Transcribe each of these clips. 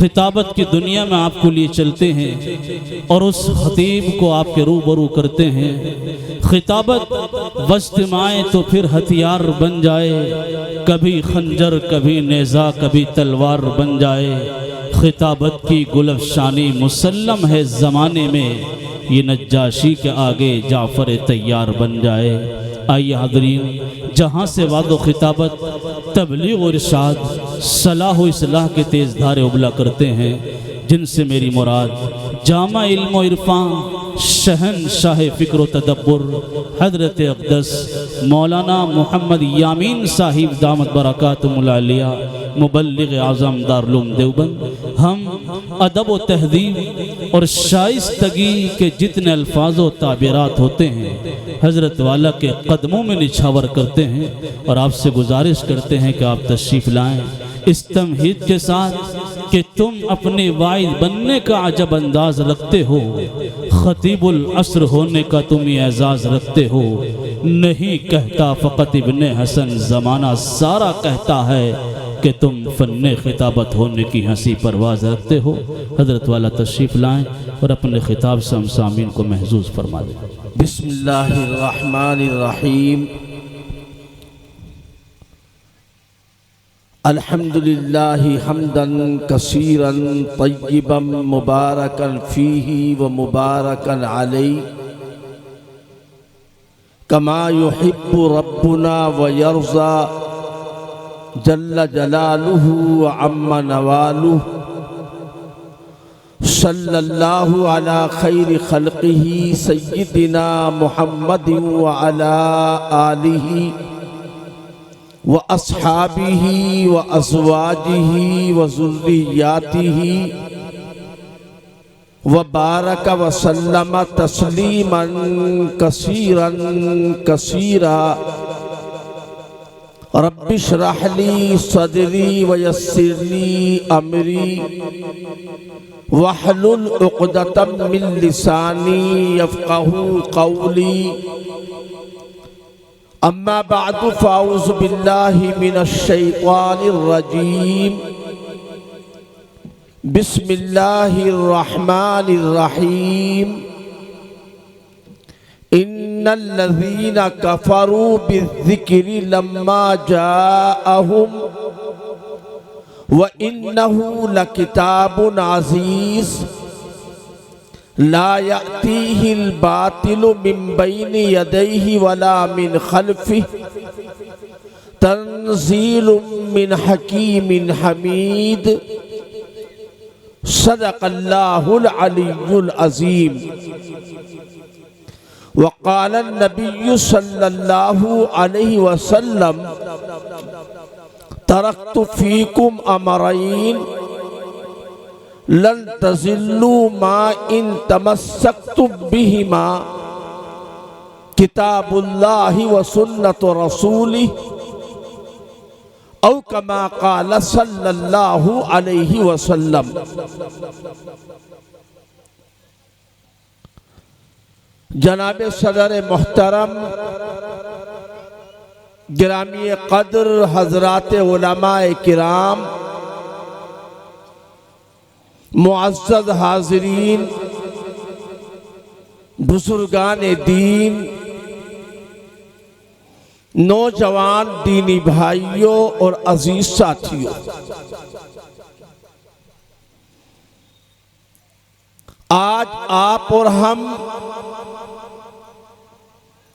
खिताबत की दुनिया में आपको लिए चलते हैं और उस खतीब को आपके रूबरू करते हैं। खिताबत वज्तमाए तो फिर हथियार बन जाए, कभी खंजर कभी नेज़ा कभी तलवार बन जाए। खिताबत की गुलफशानी मुसल्लम है ज़माने में, ये नज्जाशी के आगे जाफ़र तैयार बन जाए। आइए हाज़रीन, जहाँ से वादो खिताबत तबलीग और इरशाद सलाह व इस्लाह के तेज़ धारे उबला करते हैं, जिनसे मेरी मुराद जामा इल्म व इरफान शहनशाह फ़िक्र व तदब्बुर हज़रत अक़दस मौलाना मोहम्मद यामीन साहिब दामत बरकातुहुल आलिया मुबल्लिग़ आज़म दारुल उलूम देवबंद, हम अदब व तहज़ीब और शाइस्तगी के जितने अल्फाज व ताबीरात होते हैं हज़रत वाला के कदमों में निछावर करते हैं और आपसे गुजारिश करते हैं कि आप तशरीफ़ लाएँ इस तमहीद के साथ कि तुम अपने वाइद बनने का अजब अंदाज रखते हो, खतीबुल असर होने का तुम एजाज़ रखते हो। नहीं कहता फ़कत इब्ने हसन, ज़माना सारा कहता है कि तुम फ़न्ने खिताबत होने की हंसी परवाज़ रखते हो। हज़रत वाला तशरीफ़ लाएँ और अपने खिताब से हम सामीन को महजूज़ फरमा दें। बिस्मिल्लाहिर्रहमानिर्रहीम। अल्हम्दुलिल्लाहि हम्दन कसीरन तय्यिबन मुबारकन फ़ीही व मुबारकन अलैहि कमा युहिब्बु रब्बुना व यर्ज़ा जल्ल जलालुहु व अम्मा नवालुहु। सल्लल्लाहु अला खैरि खल्क़िही सय्यिदिना मुहम्मदिन व अला आलिही व अस्हाबिही व अज़वाजिही व ज़ुर्रिय्यातिही व बारक व सल्लम तस्लीमन कसीरन कसीरा। रब्बि इश्रह ली सदरी व यस्सिर ली अमरी वहलुल उक़दतम मिन लिसानी यफ़क़हू क़ौली। अम्मा बअदु फ़अऊज़ु बिल्लाहि मिनश शैतानिर रजीम। बिस्मिल्लाहिर रहमानिर रहीम। इन्नल लज़ीना कफ़रू बिज़्ज़िक्रि लम्मा जाअहुम व इन्नहु लकिताबुन अज़ीज़ ला यअतीहिल बातिलु मिन बैनि यदैहि वला मिन खल्फिहि तंज़ीलुम मिन हकीमिन हमीद। सदक़ल्लाहुल अलियुल अज़ीम। वक़ाल नबिय्यु सल्लल्लाहु अलैहि वसल्लम तरक्तु फ़ीकुम अमरैन लन तज़िल्लू मा इन तमस्सक्तु बिहिमा किताबुल्लाहि व सुन्नतु रसूलिही औ कमा क़ाल सल्लल्लाहु अलैहि वसल्लम। जनाब सदर मोहतरम गिरामी क़द्र हज़रात उलमाए किराम, मुअज़्ज़ज़ हाज़रीन, बुज़ुर्गान दीन, नौजवान दीनी भाइयों और अजीज साथियों, आज आप और हम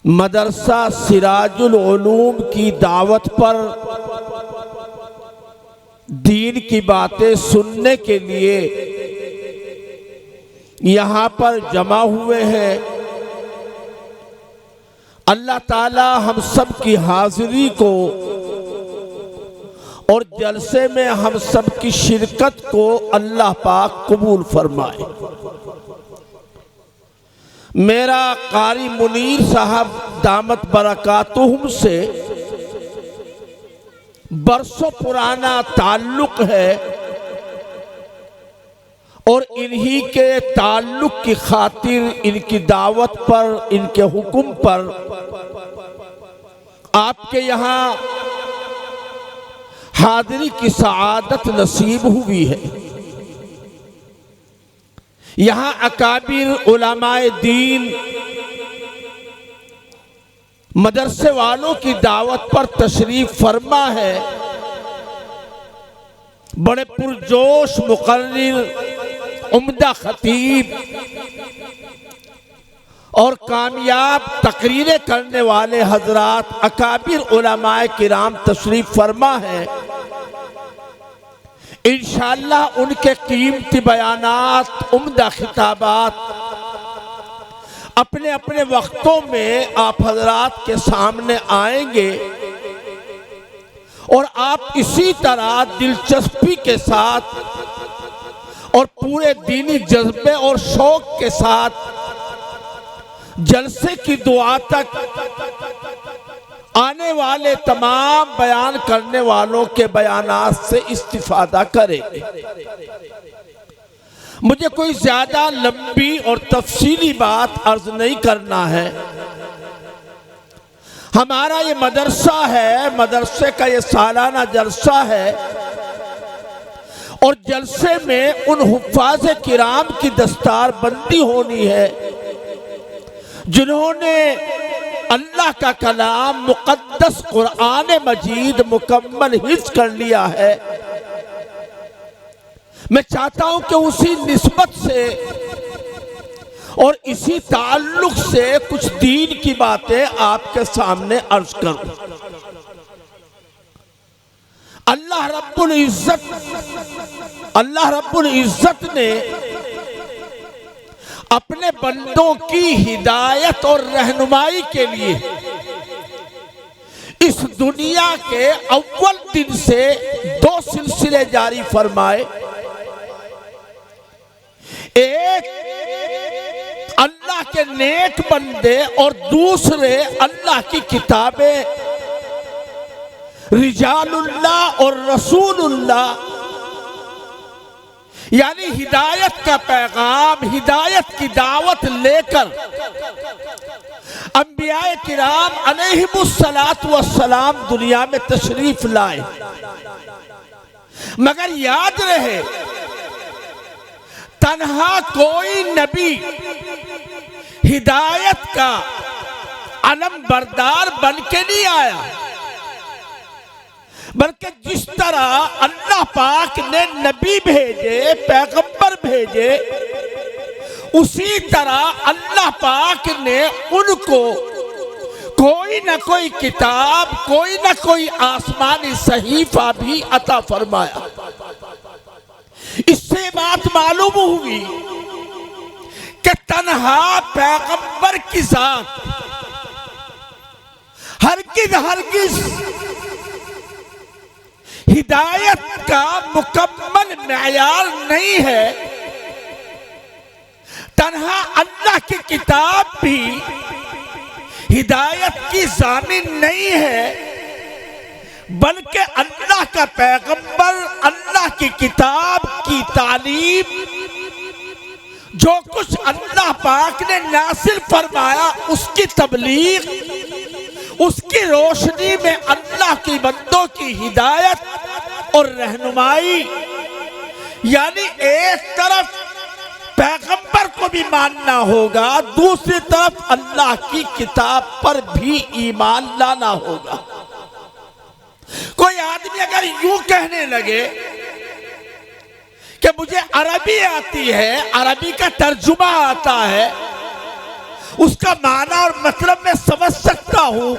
मदरसा सिराजुल उलूम की दावत पर दीन की बातें सुनने के लिए यहाँ पर जमा हुए हैं। अल्लाह ताला हम सब की हाजिरी को और जलसे में हम सब की शिरकत को अल्लाह पाक कबूल फरमाए। मेरा कारी मुनीर साहब दामत बरकातुहुम से बरसों पुराना ताल्लुक है और इन्हीं के ताल्लुक की खातिर, इनकी दावत पर, इनके हुक्म पर आपके यहाँ हाजिरी की सआदत नसीब हुई है। यहाँ अकाबिर उलमाए दीन मदरसे वालों की दावत पर तशरीफ फरमा है। बड़े पुरजोश मुकर्रिर, उम्दा खतीब और कामयाब तकरीरें करने वाले हजरात अकाबिर उलमाए किराम तशरीफ फरमा है। इंशाअल्लाह उनके कीमती बयानात, उम्दा खिताबात अपने अपने वक्तों में आप हजरात के सामने आएंगे और आप इसी तरह दिलचस्पी के साथ और पूरे दीनी जज्बे और शौक के साथ जलसे की दुआ तक आने वाले तमाम बयान करने वालों के बयानात से इस्तिफादा करेंगे। मुझे कोई ज्यादा लंबी और तफसीली बात अर्ज नहीं करना है। हमारा ये मदरसा है, मदरसे का ये सालाना जलसा है और जलसे में उन हुफ्फाज़ किराम की दस्तार बंदी होनी है जिन्होंने अल्लाह का कलाम मुक़द्दस कुरान मजीद मुकम्मल हिफ्ज़ कर लिया है। मैं चाहता हूं कि उसी निस्बत से और इसी ताल्लुक से कुछ दीन की बातें आपके सामने अर्ज करूं। अल्लाह रब्बुल इज्जत ने अपने बंदों की हिदायत और रहनुमाई के लिए इस दुनिया के अव्वल दिन से 2 सिलसिले जारी फरमाए। एक अल्लाह के नेक बंदे और दूसरे अल्लाह की किताबें रिजालुल्लाह और रसूलुल्लाह, यानी हिदायत का पैगाम, हिदायत की दावत लेकर अंबियाए किराम अलैहिमुस्सलातु वस्सलाम दुनिया में तशरीफ लाए। मगर याद रहे, तन्हा कोई नबी हिदायत का अलम बरदार बन के नहीं आया, बल्कि जिस तरह अल्लाह पाक ने नबी भेजे, पैगंबर भेजे, उसी तरह अल्लाह पाक ने उनको कोई ना कोई किताब, कोई ना कोई आसमानी सहीफा भी अता फरमाया। इससे बात मालूम हुई कि तन्हा पैगंबर की जात हरगिज़ हिदायत का मुकम्मल मेयार नहीं है। तन्हा अल्लाह की किताब भी हिदायत की ज़ामिन नहीं है, बल्कि अल्लाह का पैगंबर, अल्लाह की किताब की तालीम, जो कुछ अल्लाह पाक ने नासिल फरमाया उसकी तबलीग, उसकी रोशनी में अल्लाह की बंदों की हिदायत और रहनुमाई। यानी एक तरफ पैगंबर को भी मानना होगा, दूसरी तरफ अल्लाह की किताब पर भी ईमान लाना होगा। कोई आदमी अगर यूं कहने लगे कि मुझे अरबी आती है, अरबी का तर्जुमा आता है, उसका माना और मतलब मैं समझ सकता हूं,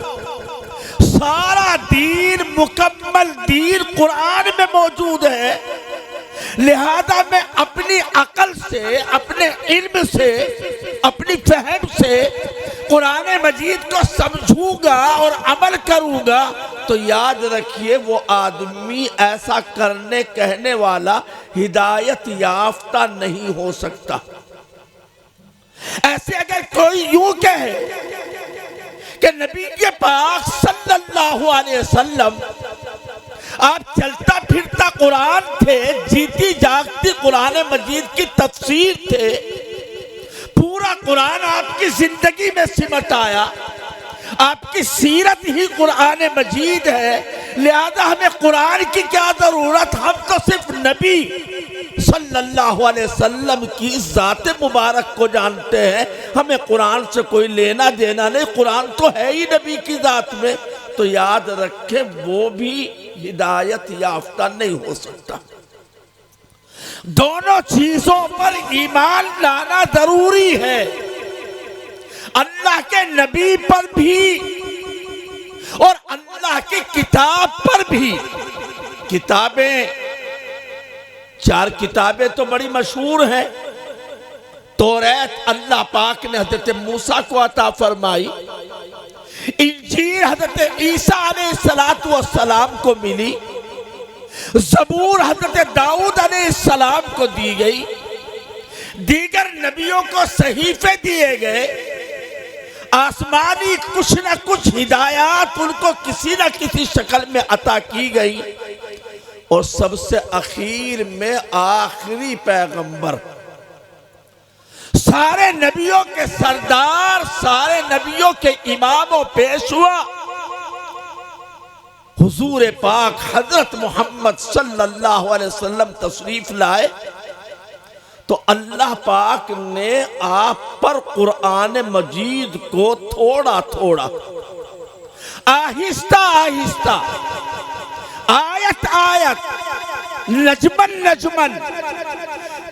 सारा दीन, मुकम्मल दीन कुरान में मौजूद है, लिहाजा मैं अपनी अकल से, अपने इल्म से, अपनी फहम से कुरान मजीद को समझूंगा और अमल करूंगा, तो याद रखिए वो आदमी ऐसा करने कहने वाला हिदायत याफ्ता नहीं हो सकता। ऐसे अगर कोई यूं कहे कि नबी के पाक सल्लल्लाहु अलैहि वसल्लम आप चलता फिरता कुरान थे, जीती जागती कुरान मजीद की तफसीर थे, पूरा कुरान आपकी जिंदगी में सिमट आया, आपकी सीरत ही कुरान मजीद है, लिहाजा हमें कुरान की क्या जरूरत, हम तो सिर्फ नबी सल्लल्लाहु अलैहि वसल्लम की ज़ात मुबारक को जानते हैं, हमें कुरान से कोई लेना देना नहीं। कुरान तो है ही नबी की ज़ात में, तो याद रखें वो भी हिदायत याफ्ता नहीं हो सकता। दोनों चीजों पर ईमान लाना जरूरी है, अल्लाह के नबी पर भी और अल्लाह की किताब पर भी। किताबें, 4 किताबें तो बड़ी मशहूर हैं। तौरात अल्लाह पाक ने हजरत मूसा को अता फरमाई, इंजील हजरत ईसा अलैहिस्सलातु वस्सलाम को मिली, ज़बूर हजरत दाऊद अलैहिस्सलाम को दी गई, दीगर नबियों को सहीफे दिए गए, आसमानी कुछ न कुछ हिदायत उनको किसी न किसी शक्ल में अता की गई, और सबसे आखिर में आखिरी पैगंबर, सारे नबियों के सरदार, सारे नबियों के इमाम और पेशवा हुजूर पाक हजरत मोहम्मद सल्लल्लाहु अलैहि वसल्लम तशरीफ लाए, तो अल्लाह पाक ने आप पर कुरान मजीद को थोड़ा थोड़ा, आहिस्ता आहिस्ता, आयत आयत, नजमन नजमन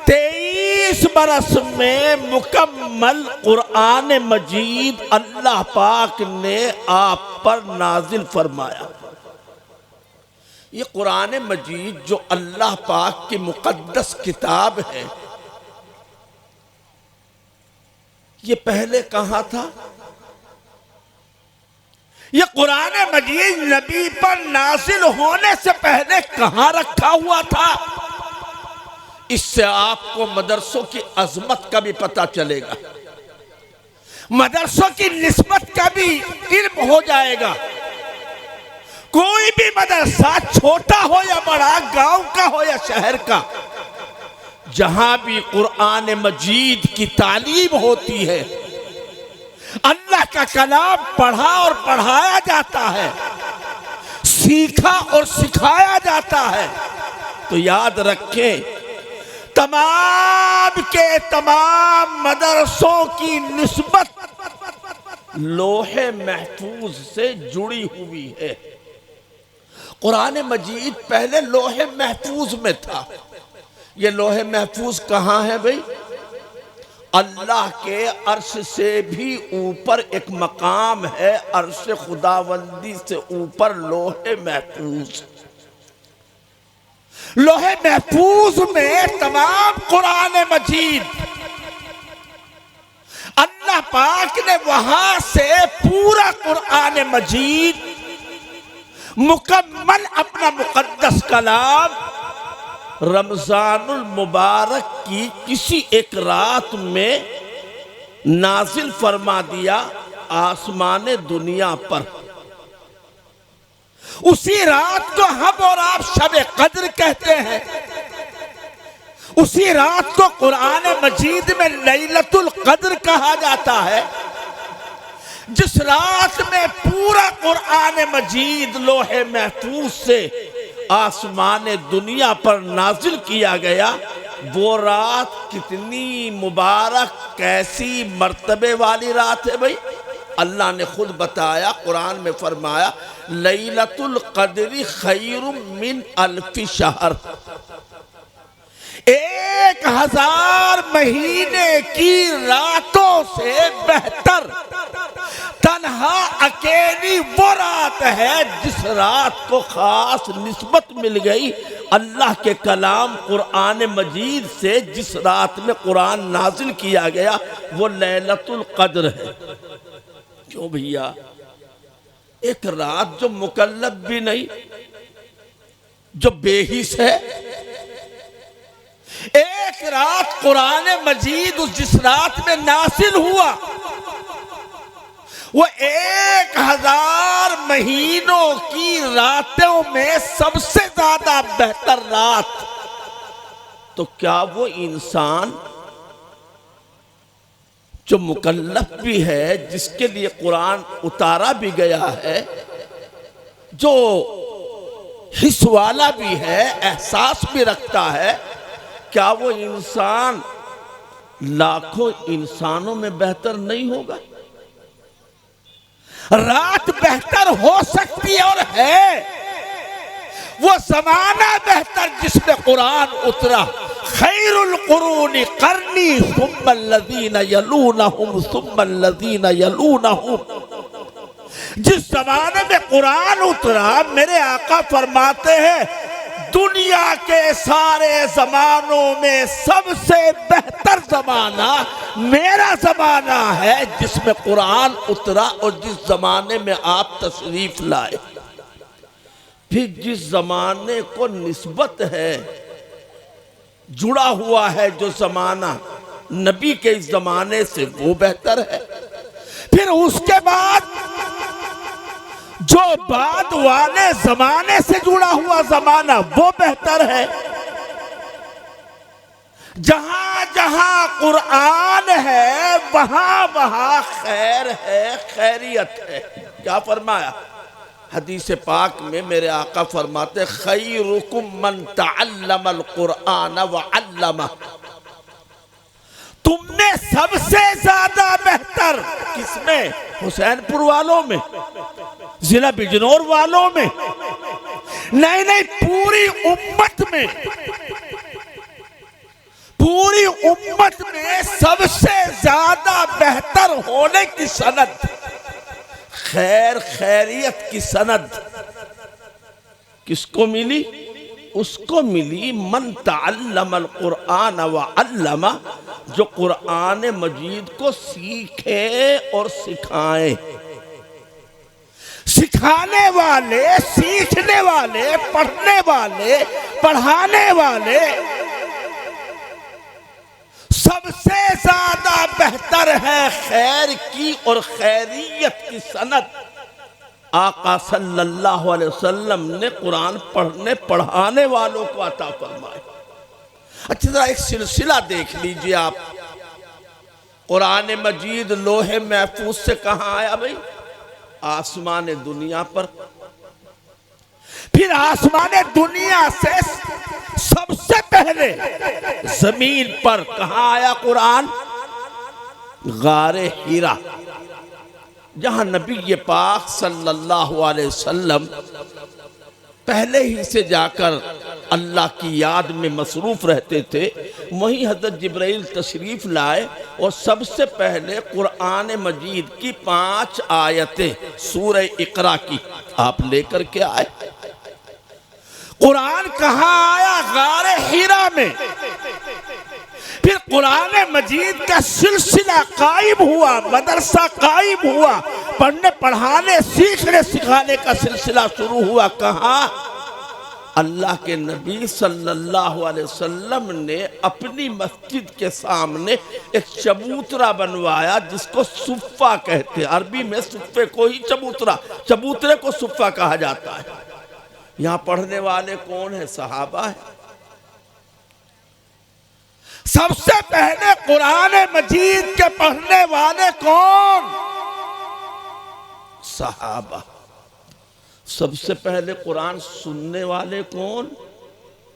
23 बरस में मुकम्मल कुरान मजीद अल्लाह पाक ने आप पर नाजिल फरमाया। ये कुरान मजीद जो अल्लाह पाक की मुकद्दस किताब है, ये पहले कहाँ था? ये कुरान मजीद नबी पर नाजिल होने से पहले कहाँ रखा हुआ था? इससे आपको मदरसों की अजमत का भी पता चलेगा, मदरसों की निस्बत का भी इल्म हो जाएगा। कोई भी मदरसा छोटा हो या बड़ा, गांव का हो या शहर का, जहां भी कुरान मजीद की तालीम होती है, अल्लाह का कलाम पढ़ा और पढ़ाया जाता है, सीखा और सिखाया जाता है, तो याद रखें तमाम के तमाम मदरसों की निस्बत लोहे महफूज से जुड़ी हुई है। कुरान मजीद पहले लोहे महफूज में था। ये लोहे महफूज कहाँ है भाई? अल्लाह के अर्श से भी ऊपर एक मकाम है, अर्श खुदावंदी से ऊपर लोहे महफूज। लोहे महफूज में तमाम कुरान मजीद अल्लाह पाक ने वहां से पूरा कुरान मजीद मुकम्मल अपना मुकद्दस कलाम रमजानुल मुबारक की किसी एक रात में नाजिल फरमा दिया आसमान दुनिया पर। उसी रात को हम और आप शब कद्र कहते हैं। उसी रात को कुरान मजीद में लैलतुल कद्र कहा जाता है, जिस रात में पूरा कुरान मजीद लोहे महफूज से आसमान दुनिया पर नाजिल किया गया। वो रात कितनी मुबारक, कैसी मर्तबे वाली रात है भाई। अल्लाह ने खुद बताया, कुरान में फरमाया लैलतुल क़द्री खैरुम मिन अल्फि शहर। 1000 महीने की रातों से बेहतर तन्हा अकेली वो रात है जिस रात को खास निस्बत मिल गई अल्लाह के कलाम कुरान मजीद से। जिस रात में कुरान नाजिल किया गया वो लैलतुल क़द्र है। क्यों भैया? एक रात जो मुकल्लफ भी नहीं, जो बेहिस है, एक रात कुरान मजीद उस जिस रात में नासिल हुआ वो 1000 महीनों की रातों में सबसे ज्यादा बेहतर रात। तो क्या वो इंसान जो मुकल्लफ भी है, जिसके लिए कुरान उतारा भी गया है, जो हिस्स वाला भी है, एहसास भी रखता है, क्या वो इंसान लाखों इंसानों में बेहतर नहीं होगा? रात बेहतर हो सकती है और है, वो जमाना बेहतर जिसमें कुरान उतरा। खैरुल कुरूनी करनी सुम्मल्लज़ीना यलूनहुम सुम्मल्लज़ीना यलूनहुम। जिस जमाने में कुरान उतरा, मेरे आका फरमाते हैं दुनिया के सारे जमानों में सबसे बेहतर जमाना मेरा जमाना है जिसमें कुरान उतरा और जिस जमाने में आप तशरीफ लाए। फिर जिस जमाने को निस्बत है, जुड़ा हुआ है जो जमाना नबी के इस जमाने से, वो बेहतर है। फिर उसके बाद जो बाद वाले जमाने से जुड़ा हुआ जमाना, वो बेहतर है। जहां जहां कुरान है वहां वहां खैर है, खैरियत है। क्या फरमाया हदीस पाक में? मेरे आका फरमाते खैरुकुम मन तअल्लमल कुरान व अल्लमा। तुमने सबसे ज्यादा बेहतर किसमें? हुसैनपुर वालों में, जिला बिजनौर वालों में नहीं, नहीं, पूरी उम्मत में, पूरी उम्मत में सबसे ज्यादा बेहतर होने की सनद, खैर खैरियत की सनद किसको मिली? उसको मिली मन तअल्लमल कुरान व अल्लमा, जो कुरान मजीद को सीखे और सिखाए। सिखाने वाले, सीखने वाले, पढ़ने वाले, पढ़ाने वाले, सबसे ज्यादा बेहतर है खैर की और खैरियत की सनद। आका सल्लल्लाहु अलैहि वसल्लम ने कुरान पढ़ने पढ़ाने वालों को अता फरमाया। अच्छा, जरा एक सिलसिला देख लीजिए आप। कुरान मजीद लोहे महफूज से कहां आया भाई? आसमान दुनिया पर। फिर आसमान दुनिया से सबसे पहले जमीन पर कहां आया कुरान? गारे हीरा, जहां नबी पाक सल्लल्लाहु अलैहि वसल्लम पहले ही से जाकर अल्लाह की याद में मसरूफ रहते थे। वहीं हज़रत जिब्राइल तशरीफ लाए और सबसे पहले कुरान मजीद की 5 आयतें सूरह इकरा की आप लेकर के आए। कुरान कहां आया? गारे हीरा में। फिर कुरान मजीद का सिलसिला कायम हुआ, मदरसा कायम हुआ, पढ़ने पढ़ाने सीखने सिखाने का सिलसिला शुरू हुआ। कहां? अल्लाह के नबी सल्लल्लाहु अलैहि वसल्लम ने अपनी मस्जिद के सामने एक चबूतरा बनवाया जिसको सुफ़ा कहते हैं। अरबी में सुफ़े को ही चबूतरा, चबूतरे को सुफ़ा कहा जाता है। यहां पढ़ने वाले कौन है? सहाबा है। सबसे पहले कुरान मजीद के पढ़ने वाले कौन? सहाबा। सबसे पहले कुरान सुनने वाले कौन?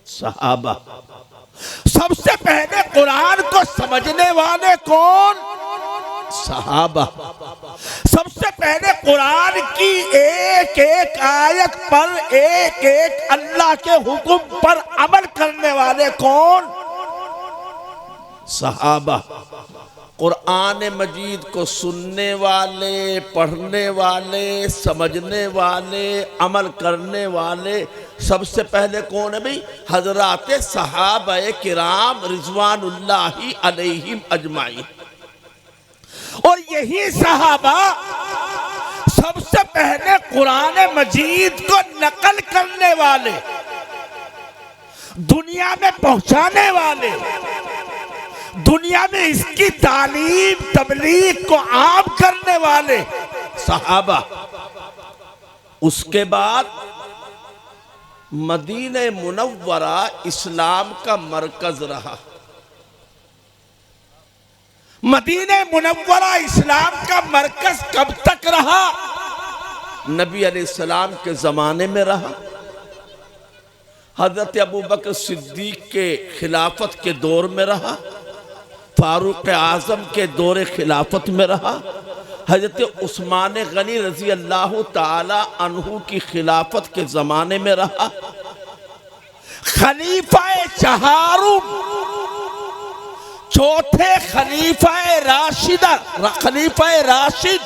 सहाबा। सबसे पहले कुरान को समझने वाले कौन? सहाबा। सबसे पहले कुरान की एक एक आयत पर, एक एक अल्लाह के हुक्म पर अमल करने वाले कौन? सहाबा। कुरान मजीद को सुनने वाले, पढ़ने वाले, समझने वाले, अमल करने वाले सबसे पहले कौन है भाई? हजरात सहाबाए किराम रिजवानुल्लाहि अलैहिम अजमाइन। और यही सहाबा सबसे पहले कुरान मजीद को नकल करने वाले, दुनिया में पहुंचाने वाले, दुनिया में इसकी तालीम तबलीग को आम करने वाले सहाबा। उसके बाद मदीने मुनव्वरा इस्लाम का मरकज रहा। मदीने मुनव्वरा इस्लाम का मरकज कब तक रहा? नबी अलैहिस्सलाम के जमाने में रहा। हजरत अबू बकर सिद्दीक के खिलाफत के दौर में रहा, फारूक आजम के दौर खिलाफत में रहा, हजरत उस्मान गनी रजी अल्लाह ताला अन्हु की खिलाफत के ज़माने में रहा, खलीफा चहारुम चौथे खलीफा राशिद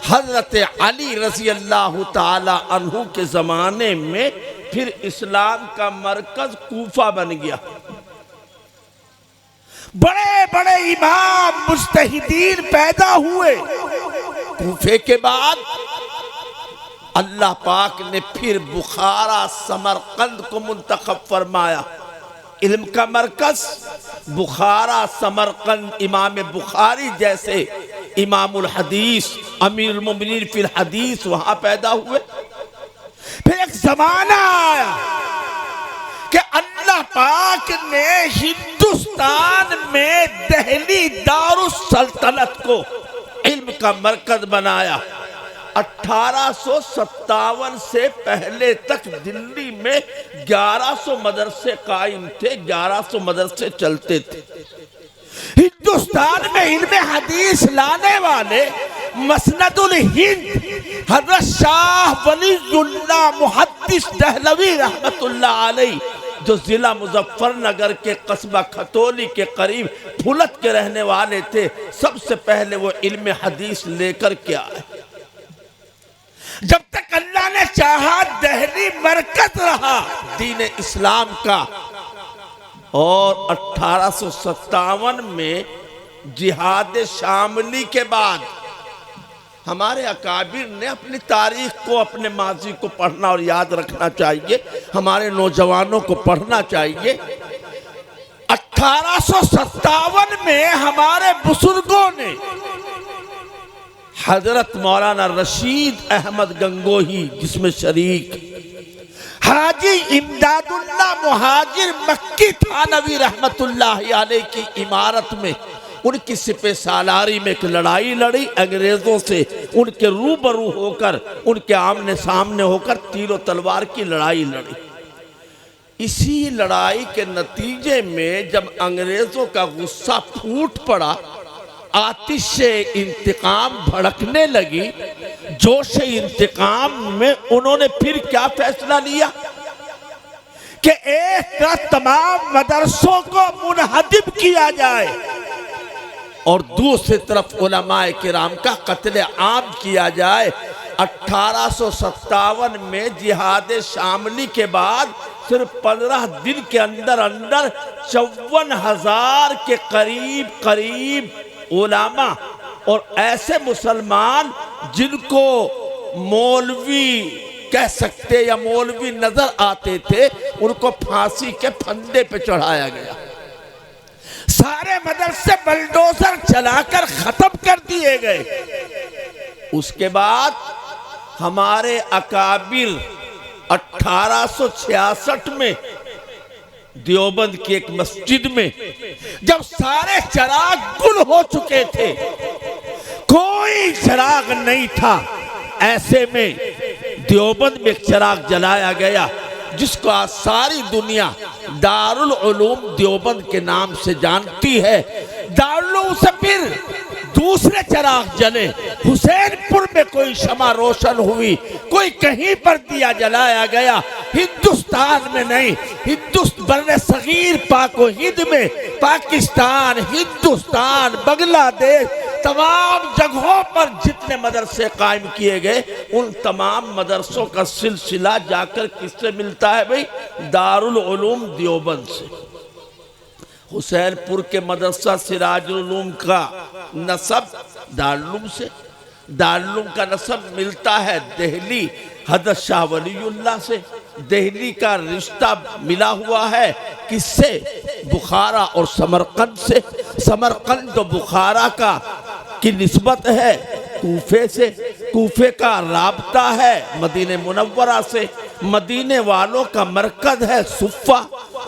हजरत अली रजी अल्लाह ताला अन्हु के ज़माने में फिर इस्लाम का मरकज कूफा बन गया। बड़े बड़े इमाम मुज्तहिदीन पैदा हुए। कूफे के बाद अल्लाह पाक ने फिर बुखारा समरकंद को मुंतखब फरमाया। इल्म का मरकज बुखारा समरकंद, इमाम बुखारी जैसे इमामुल हदीस अमीरुल मोमिनीन फिल हदीस वहां पैदा हुए। फिर एक जमाना आया कि अल्लाह पाक ने हिंदुस्तान में दिल्ली दारुस सल्तनत को इल्म का मरकज बनाया। 1857 से पहले तक दिल्ली में 1100 मदरसे कायम थे, 1100 मदरसे चलते थे। हिंदुस्तान में इल्म हदीस लाने वाले मसनदुल हिंद हजरत शाह वलीउल्लाह मुहद्दिस दहलवी रहमतुल्लाह अलैह, जो जिला मुजफ्फरनगर के कस्बा खतौली के करीब फुलत के रहने वाले थे, सबसे पहले वो इल्म हदीस लेकर के आए। जब तक अल्लाह ने चाहा दिल्ली मरकज रहा दीन इस्लाम का। और 1857 में जिहाद शामली के बाद हमारे अकाबिर ने अपनी तारीख को, अपने माजी को पढ़ना और याद रखना चाहिए। हमारे नौजवानों को पढ़ना चाहिए। 1857 में हमारे बुजुर्गों ने हजरत मौलाना रशीद अहमद गंगोही, जिसमें शरीक हाजी इमदादुल्लाह मुहाजिर मक्की थानवी रहमतुल्लाह अलैह की इमारत में उनकी सिपह सालारी में एक लड़ाई लड़ी अंग्रेजों से। उनके रूबरू होकर, उनके आमने सामने होकर तीरों तलवार की लड़ाई लड़ी। इसी लड़ाई के नतीजे में जब अंग्रेजों का गुस्सा फूट पड़ा, आतिशे इंतकाम भड़कने लगी, जोश इंतकाम में उन्होंने फिर क्या फैसला लिया कि एक का तमाम मदरसों को मुनहदिम किया जाए और दूसरी तरफ उलमाए किराम का कत्ले आम किया जाए। 1857 में जिहाद शामली के बाद सिर्फ 15 दिन के अंदर अंदर 54,000 के करीब उलामा और ऐसे मुसलमान जिनको मौलवी कह सकते या मौलवी नजर आते थे, उनको फांसी के फंदे पे चढ़ाया गया। सारे मदरसे बलडोजर चलाकर खत्म कर दिए गए। उसके बाद हमारे अकाबिर 1866 में देवबंद की एक मस्जिद में जब सारे चिराग गुल हो चुके थे, कोई चिराग नहीं था, ऐसे में देवबंद में एक चिराग जलाया गया जिसको आज सारी दुनिया दारुल उलूम देवबंद के नाम से जानती है। दारुल उलूम से फिर दूसरे चिराग जले। हुसैनपुर में कोई शमा रोशन हुई, कोई कहीं पर दिया जलाया गया। हिंदुस्तान में नहीं, बर्रे सगीर पाको हिंद में, पाकिस्तान, हिंदुस्तान, बांग्लादेश, तमाम जगहों पर जितने मदरसे कायम किए गए, उन तमाम मदरसों का सिलसिला जाकर किससे मिलता है भाई? दारुल उलूम देवबंद से। हुसैनपुर के मदरसा सिराजुल उलूम का नसब दारुल से, दारुल का नसब मिलता है दिल्ली हजरत शाह वलीउल्लाह से। दिल्ली का रिश्ता मिला हुआ है किससे? बुखारा और समरकंद से। समरकंद तो बुखारा का की निस्बत है कूफे से, कूफे का राबता है मदीने मुनव्वरा से, मदीने वालों का मरकज है सुफ़ा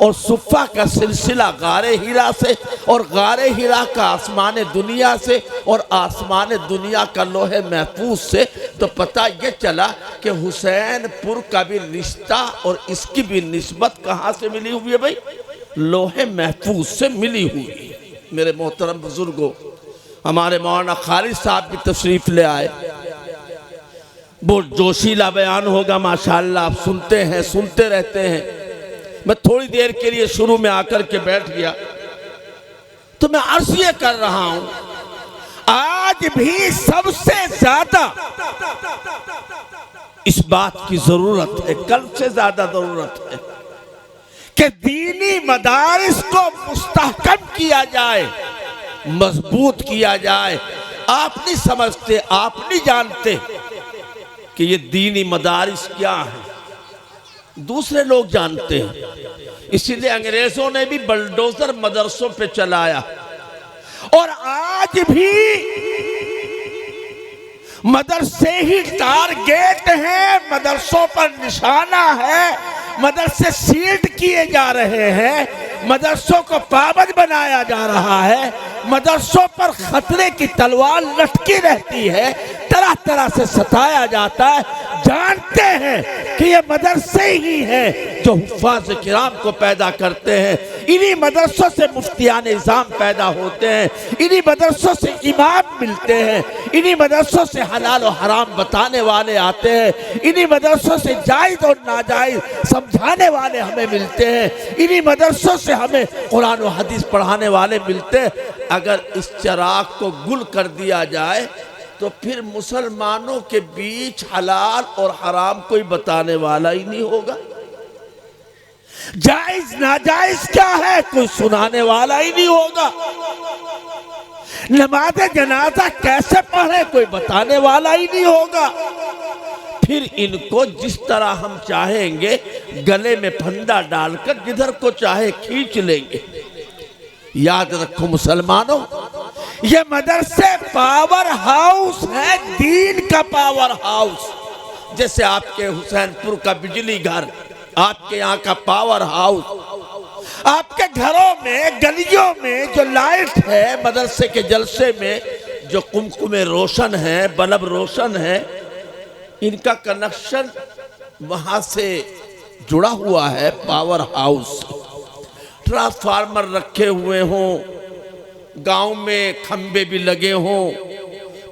और सुफ़ा का सिलसिला गारे हिरा से, और गारे हिरा का आसमान दुनिया से, और आसमान दुनिया का लोहे महफूज से, तो पता ये चला कि हुसैनपुर का भी रिश्ता और इसकी भी निस्बत कहाँ से मिली हुई है भाई? लोहे महफूज से मिली हुई है। मेरे मोहतरम बुजुर्गों, हमारे मौलाना खालिद साहब भी तशरीफ ले आए, बहुत जोशीला बयान होगा माशाअल्लाह, आप सुनते हैं, सुनते रहते हैं। मैं थोड़ी देर के लिए शुरू में आकर के बैठ गया, तो मैं अर्ज ये कर रहा हूं, आज भी सबसे ज्यादा इस बात की जरूरत है, कल से ज्यादा जरूरत है कि दीनी मदारिस को मुस्तहकम किया जाए, मजबूत किया जाए। आप नहीं समझते, आप नहीं जानते कि ये दीनी मदारिस क्या है, दूसरे लोग जानते हैं। इसीलिए अंग्रेजों ने भी बलडोजर मदरसों पे चलाया, और आज भी मदरसे ही टारगेट हैं, मदरसों पर निशाना है, मदरसे सील्ड किए जा रहे हैं, मदरसों को पाबंद बनाया जा रहा है, मदरसों पर खतरे की तलवार लटकी रहती है, तरह तरह से सताया जाता है। जानते हैं कि ये मदरसे ही हैं जो हुफ्फाज़ किराम को पैदा करते हैं, इन्हीं मदरसों से मुफ्तियान इज़ाम पैदा होते हैं, इन्हीं मदरसों से इमाम मिलते हैं, इन्हीं मदरसों से हलाल और हराम बताने वाले आते हैं, इन्हीं मदरसों से जायज़ और नाजायज़ समझाने वाले हमें मिलते हैं, इन्हीं मदरसों से हमें कुरान और हदीस पढ़ाने वाले मिलते हैं। अगर इस चिराग को गुल कर दिया जाए तो फिर मुसलमानों के बीच हलाल और हराम कोई बताने वाला ही नहीं होगा, जायज नाजायज क्या है कोई सुनाने वाला ही नहीं होगा, नमाज जनाजा कैसे पढ़े कोई बताने वाला ही नहीं होगा। फिर इनको जिस तरह हम चाहेंगे गले में फंदा डालकर जिधर को चाहे खींच लेंगे। याद रखो मुसलमानों, ये मदरसे पावर हाउस है, दीन का पावर हाउस। जैसे आपके हुसैनपुर का बिजली घर, आपके यहाँ का पावर हाउस, आपके घरों में गलियों में जो लाइट है, मदरसे के जलसे में जो कुमकुमे रोशन है, बल्ब रोशन है, इनका कनेक्शन वहां से जुड़ा हुआ है पावर हाउस। ट्रांसफार्मर रखे हुए हों, गांव में खंबे भी लगे हों,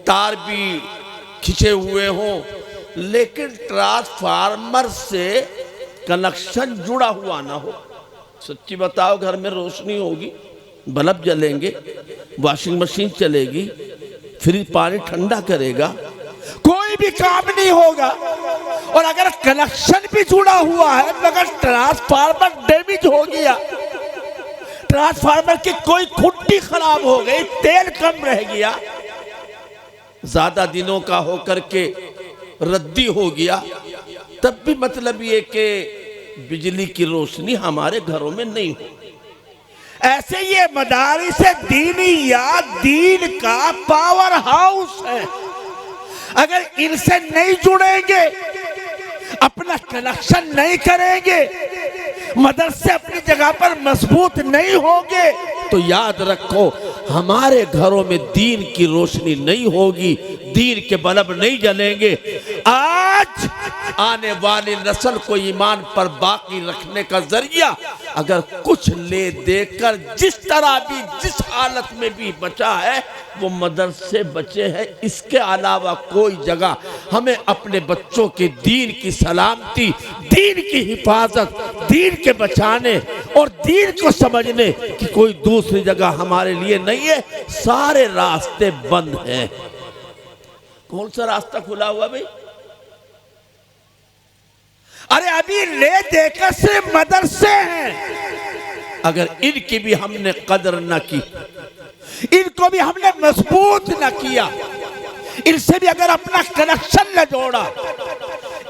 तार भी खिंचे हुए हों, लेकिन ट्रांसफार्मर से कनेक्शन जुड़ा हुआ ना हो। सच्ची बताओ, घर में रोशनी होगी, बल्ब जलेंगे, वॉशिंग मशीन चलेगी, फ्रिज पानी ठंडा करेगा, कोई भी काम नहीं होगा। और अगर कनेक्शन भी जुड़ा हुआ है मगर ट्रांसफार्मर डैमेज हो गया, ट्रांसफार्मर की कोई खुट्टी खराब हो गई, तेल कम रह गया, ज्यादा दिनों का होकर के रद्दी हो गया, तब भी मतलब ये कि बिजली की रोशनी हमारे घरों में नहीं हो। ऐसे ये मदारिस दीनी या दीन का पावर हाउस है। अगर इनसे नहीं जुड़ेंगे, अपना कनेक्शन नहीं करेंगे, मदरसे अपनी जगह पर मजबूत नहीं होंगे, तो याद रखो हमारे घरों में दीन की रोशनी नहीं होगी, दीन के बल्ब नहीं जलेंगे। आज आने वाली नस्ल को ईमान पर बाकी रखने का जरिया अगर कुछ ले देकर जिस तरह भी जिस हालत में भी बचा है वो मदरसे बचे हैं। इसके अलावा कोई जगह हमें अपने बच्चों के दीन की सलामती, दीन की हिफाजत, दीन के बचाने और दीन को समझने की कोई दूसरी जगह हमारे लिए नहीं है। सारे रास्ते बंद हैं। कौन सा रास्ता खुला हुआ भाई? अरे अभी ले देकर सिर्फ मदरसे हैं। अगर इनकी भी हमने कदर न की, इनको भी हमने मजबूत न किया, इनसे भी अगर अपना कनेक्शन न जोड़ा,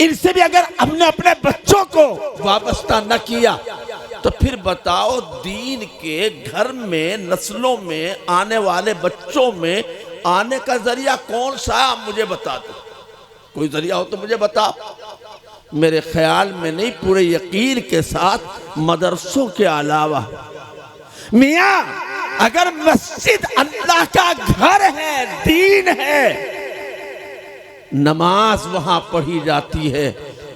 इनसे भी अगर हमने अपने बच्चों को वाबस्ता न किया, तो फिर बताओ दीन के घर में नस्लों में आने वाले बच्चों में आने का जरिया कौन सा है? आप मुझे बता दो, कोई जरिया हो तो मुझे बता। मेरे ख्याल में नहीं, पूरे यकीन के साथ मदरसों के अलावा मियाँ अगर मस्जिद अल्लाह का घर है, दीन है, नमाज वहां पढ़ी जाती है,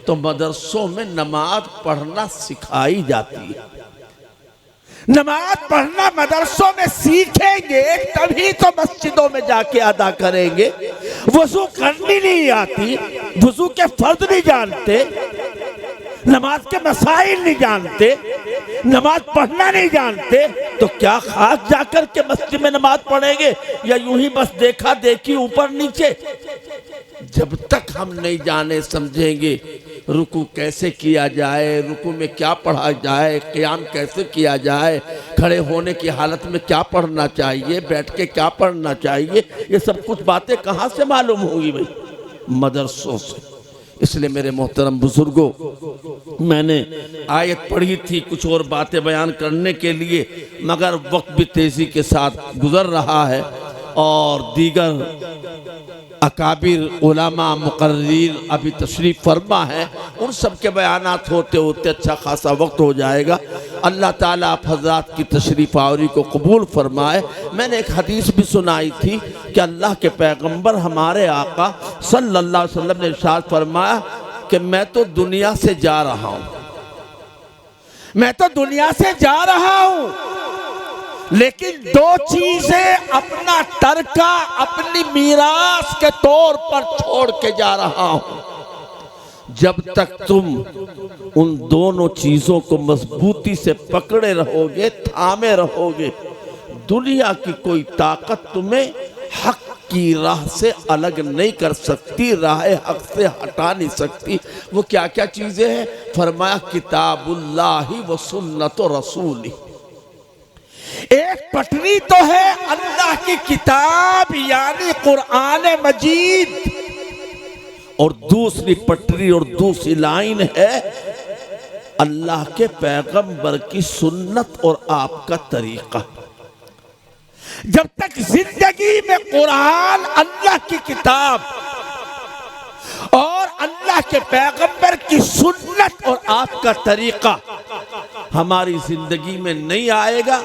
तो मदरसों में नमाज पढ़ना सिखाई जाती है। नमाज पढ़ना मदरसों में सीखेंगे तभी तो मस्जिदों में जाके अदा करेंगे। वुज़ू करनी नहीं आती, वुज़ू के फर्ज नहीं जानते, नमाज के मसाइल नहीं जानते, नमाज पढ़ना नहीं जानते, तो क्या खास जाकर के मस्जिद में नमाज पढ़ेंगे या यूं ही बस देखा देखी ऊपर नीचे। जब तक हम नहीं जाने समझेंगे रुकू कैसे किया जाए, रुकू में क्या पढ़ा जाए, क़याम कैसे किया जाए, खड़े होने की हालत में क्या पढ़ना चाहिए, बैठ के क्या पढ़ना चाहिए, ये सब कुछ बातें कहाँ से मालूम होगी भाई? मदरसों से। इसलिए मेरे मोहतरम बुजुर्गों, मैंने आयत पढ़ी थी कुछ और बातें बयान करने के लिए, मगर वक्त भी तेज़ी के साथ गुजर रहा है और दीगर अकाबिर उलमा मुकर्रीर अभी तशरीफ़ फरमा है, उन सब के बयानात होते होते अच्छा खासा वक्त हो जाएगा। अल्लाह ताला आप हज़रात की तशरीफ़ आवरी को कबूल फरमाए। मैंने एक हदीस भी सुनाई थी कि अल्लाह के पैगंबर हमारे आका सल्लल्लाहु अलैहि वसल्लम ने इरशाद फरमाया कि मैं तो दुनिया से जा रहा हूँ, मैं तो दुनिया से जा रहा हूँ, लेकिन दो चीजें अपना तरका, अपनी मीरास के तौर पर छोड़ के जा रहा हूं। जब तक तुम उन दोनों चीजों को मजबूती से पकड़े रहोगे, थामे रहोगे, दुनिया की कोई ताकत तुम्हें हक की राह से अलग नहीं कर सकती, राह हक से हटा नहीं सकती। वो क्या क्या चीजें हैं? फरमाया किताबुल्लाही व सुन्नत रसूली। एक पटरी तो है अल्लाह की किताब यानी कुरान मजीद, और दूसरी पटरी और दूसरी लाइन है अल्लाह के पैगंबर की सुन्नत और आपका तरीका। जब तक जिंदगी में कुरान, अल्लाह की किताब और अल्लाह के पैगंबर की सुन्नत और आपका तरीका हमारी जिंदगी में नहीं आएगा,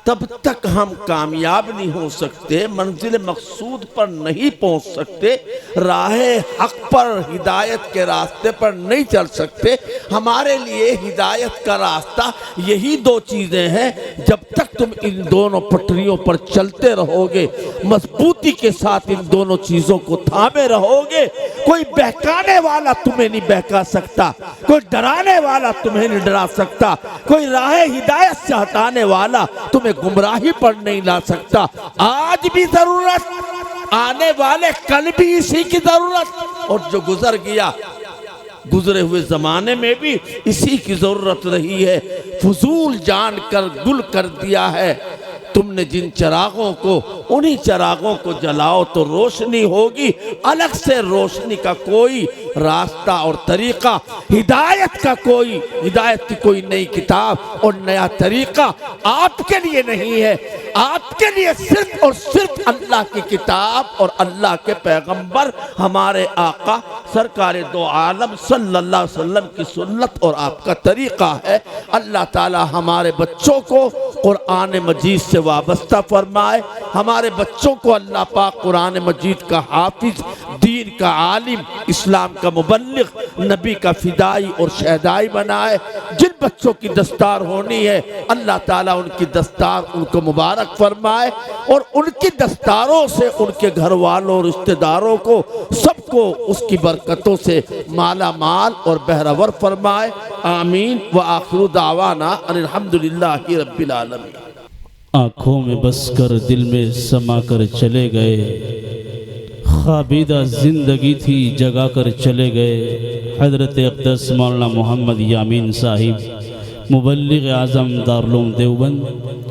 तब तक हम कामयाब नहीं हो सकते, मंजिल मकसूद पर नहीं पहुंच सकते, राहे हक पर, हिदायत के रास्ते पर नहीं चल सकते। हमारे लिए हिदायत का रास्ता यही दो चीज़ें हैं। जब तक तुम इन दोनों पटरियों पर चलते रहोगे, मजबूती के साथ इन दोनों चीज़ों को थामे रहोगे, कोई बहकाने वाला तुम्हें नहीं बहका सकता, कोई डराने वाला तुम्हें नहीं डरा सकता, कोई राह हिदायत से हटाने वाला तुम्हें गुमराही पर नहीं ला सकता। आज भी जरूरत, आने वाले कल भी इसी की जरूरत, और जो गुजर गया गुजरे हुए जमाने में भी इसी की जरूरत रही है। फजूल जानकर गुल कर दिया है तुमने जिन चिरागों को, उन्हीं चिरागों को जलाओ तो रोशनी होगी। अलग से रोशनी का कोई रास्ता और तरीका, हिदायत का कोई, हिदायत की कोई नई किताब और नया तरीका आपके लिए नहीं है। आपके लिए सिर्फ और सिर्फ अल्लाह की किताब और अल्लाह के पैगंबर हमारे आका सरकार दो आलम सल्लल्लाहु अलैहि वसल्लम की सुन्नत और आपका तरीका है। अल्लाह ताला हमारे बच्चों को कुरान मजीद से वाबस्ता फरमाए, हमारे बच्चों को अल्लाह पाक कुरान मजीद का हाफिज, दीन का आलिम, इस्लाम का मुबल्लिग, नबी का फिदाई और शहदाई बनाए। जिन बच्चों की दस्तार होनी है अल्लाह ताला उनकी दस्तार उनको मुबारक फरमाए, और उनकी दस्तारों से उनके घर वालों और रिश्तेदारों को सबको उसकी बरकतों से माला माल और बहरावर फरमाए। आमीन व आखिरु दावाना अल्हम्दुलिल्लाहि रब्बिल आलमीन। आँखों में बस कर दिल में समा कर चले गए, ख्वाबीदा ज़िंदगी थी जगा कर चले गए। हज़रत अक़दस मौलाना मोहम्मद यामीन साहिब मुबल्लिग़ आज़म दारुल उलूम देवबंद